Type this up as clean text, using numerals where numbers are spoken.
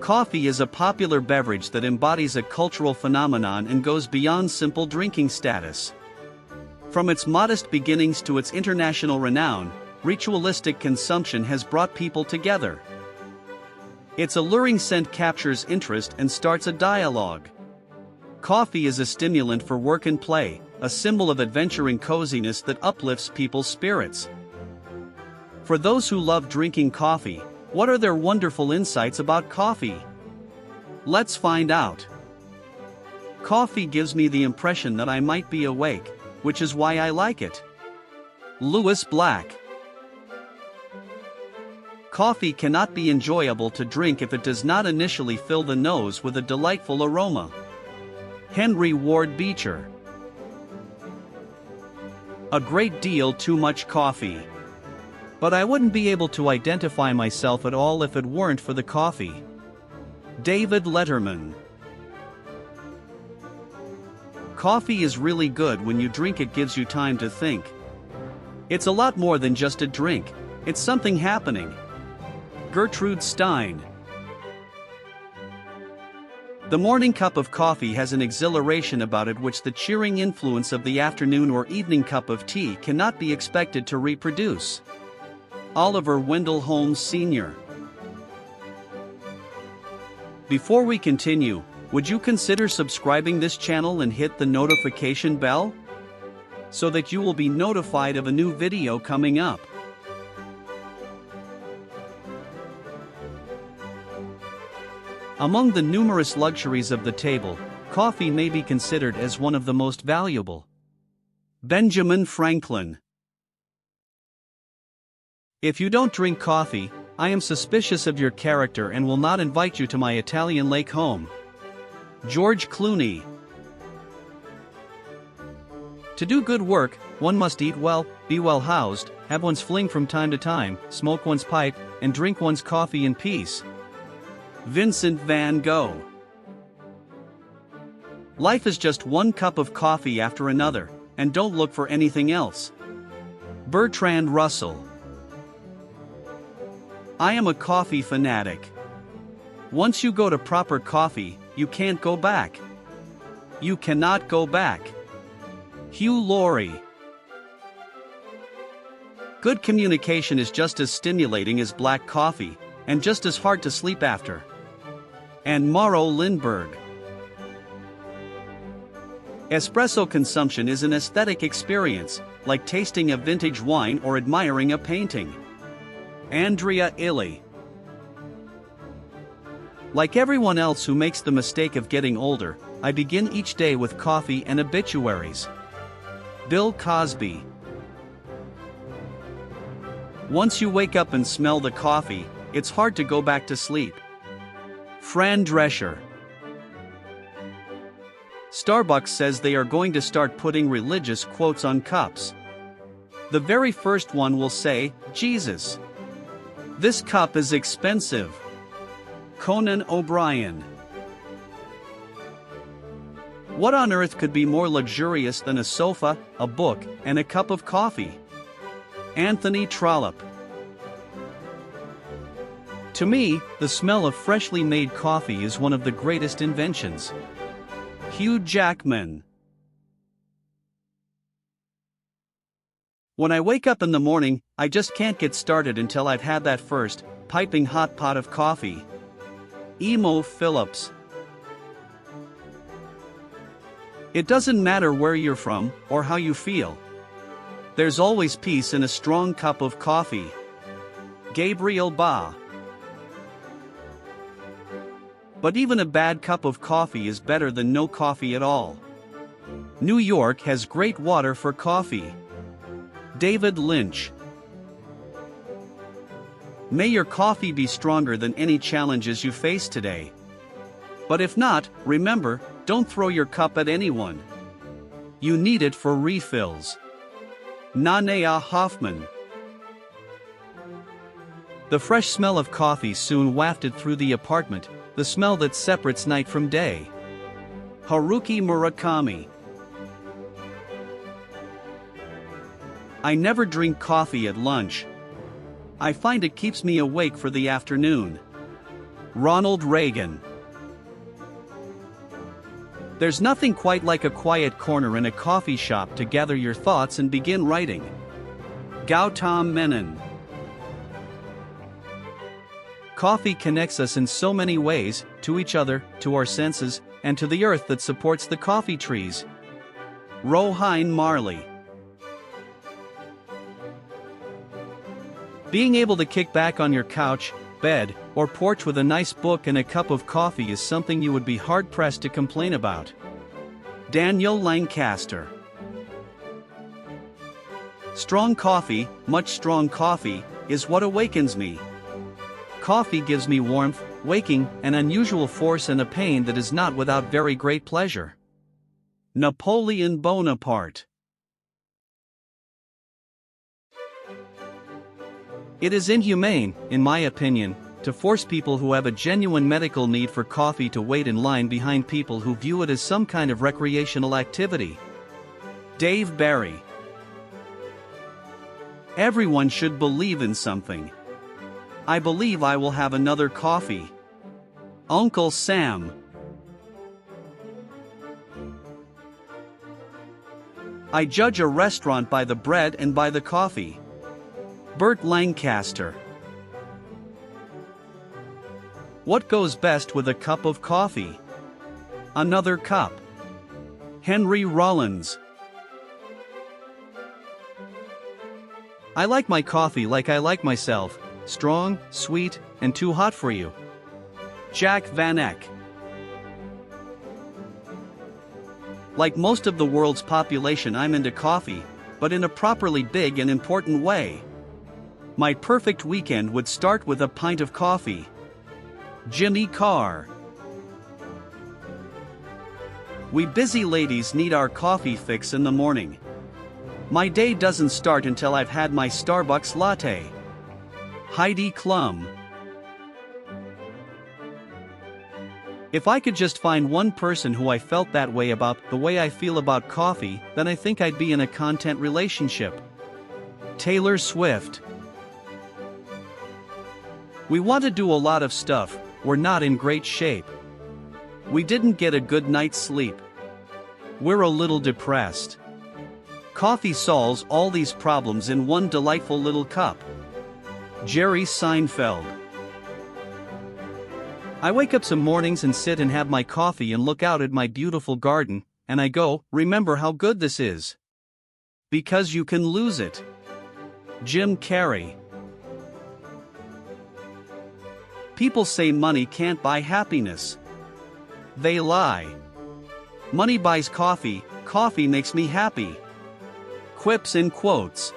Coffee is a popular beverage that embodies a cultural phenomenon and goes beyond simple drinking status. From its modest beginnings to its international renown, ritualistic consumption has brought people together. Its alluring scent captures interest and starts a dialogue. Coffee is a stimulant for work and play, a symbol of adventure and coziness that uplifts people's spirits. For those who love drinking coffee, what are their wonderful insights about coffee? Let's find out. Coffee gives me the impression that I might be awake, which is why I like it. Lewis Black. Coffee cannot be enjoyable to drink if it does not initially fill the nose with a delightful aroma. Henry Ward Beecher. A great deal too much coffee. But I wouldn't be able to identify myself at all if it weren't for the coffee. David Letterman. Coffee is really good when you drink it, gives you time to think. It's a lot more than just a drink, it's something happening. Gertrude Stein. The morning cup of coffee has an exhilaration about it which the cheering influence of the afternoon or evening cup of tea cannot be expected to reproduce. Oliver Wendell Holmes Sr. Before we continue, would you consider subscribing this channel and hit the notification bell? So that you will be notified of a new video coming up. Among the numerous luxuries of the table, coffee may be considered as one of the most valuable. Benjamin Franklin. If you don't drink coffee, I am suspicious of your character and will not invite you to my Italian lake home. George Clooney. To do good work, one must eat well, be well housed, have one's fling from time to time, smoke one's pipe, and drink one's coffee in peace. Vincent van Gogh. Life is just one cup of coffee after another, and don't look for anything else. Bertrand Russell. I am a coffee fanatic. Once you go to proper coffee, you can't go back. You cannot go back. Hugh Laurie. Good communication is just as stimulating as black coffee, and just as hard to sleep after. And Mauro Lindbergh. Espresso consumption is an aesthetic experience, like tasting a vintage wine or admiring a painting. Andrea Illy. Like everyone else who makes the mistake of getting older, I begin each day with coffee and obituaries. Bill Cosby. Once you wake up and smell the coffee, it's hard to go back to sleep. Fran Drescher. Starbucks says they are going to start putting religious quotes on cups. The very first one will say, "Jesus. This cup is expensive." Conan O'Brien. What on earth could be more luxurious than a sofa, a book, and a cup of coffee? Anthony Trollope. To me, the smell of freshly made coffee is one of the greatest inventions. Hugh Jackman. When I wake up in the morning, I just can't get started until I've had that first, piping hot pot of coffee. Emo Phillips. It doesn't matter where you're from, or how you feel. There's always peace in a strong cup of coffee. Gabriel Ba. But even a bad cup of coffee is better than no coffee at all. New York has great water for coffee. David Lynch. May your coffee be stronger than any challenges you face today. But if not, remember, don't throw your cup at anyone. You need it for refills. Nanea Hoffman. The fresh smell of coffee soon wafted through the apartment, the smell that separates night from day. Haruki Murakami. I never drink coffee at lunch. I find it keeps me awake for the afternoon. Ronald Reagan. There's nothing quite like a quiet corner in a coffee shop to gather your thoughts and begin writing. Gautam Menon. Coffee connects us in so many ways, to each other, to our senses, and to the earth that supports the coffee trees. Rohine Marley. Being able to kick back on your couch, bed, or porch with a nice book and a cup of coffee is something you would be hard-pressed to complain about. Daniel Lancaster. Strong coffee, much strong coffee, is what awakens me. Coffee gives me warmth, waking, an unusual force and a pain that is not without very great pleasure. Napoleon Bonaparte. It is inhumane, in my opinion, to force people who have a genuine medical need for coffee to wait in line behind people who view it as some kind of recreational activity. Dave Barry. Everyone should believe in something. I believe I will have another coffee. Uncle Sam. I judge a restaurant by the bread and by the coffee. Burt Lancaster. What goes best with a cup of coffee? Another cup. Henry Rollins. I like my coffee like I like myself, strong, sweet, and too hot for you. Jack Van Eyck. Like most of the world's population, I'm into coffee, but in a properly big and important way. My perfect weekend would start with a pint of coffee. Jimmy Carr. We busy ladies need our coffee fix in the morning. My day doesn't start until I've had my Starbucks latte. Heidi Klum. If I could just find one person who I felt that way about the way I feel about coffee, then I think I'd be in a content relationship. Taylor Swift. We want to do a lot of stuff, we're not in great shape. We didn't get a good night's sleep. We're a little depressed. Coffee solves all these problems in one delightful little cup. Jerry Seinfeld. I wake up some mornings and sit and have my coffee and look out at my beautiful garden, and I go, remember how good this is. Because you can lose it. Jim Carrey. People say money can't buy happiness. They lie. Money buys coffee, coffee makes me happy. Quips in quotes.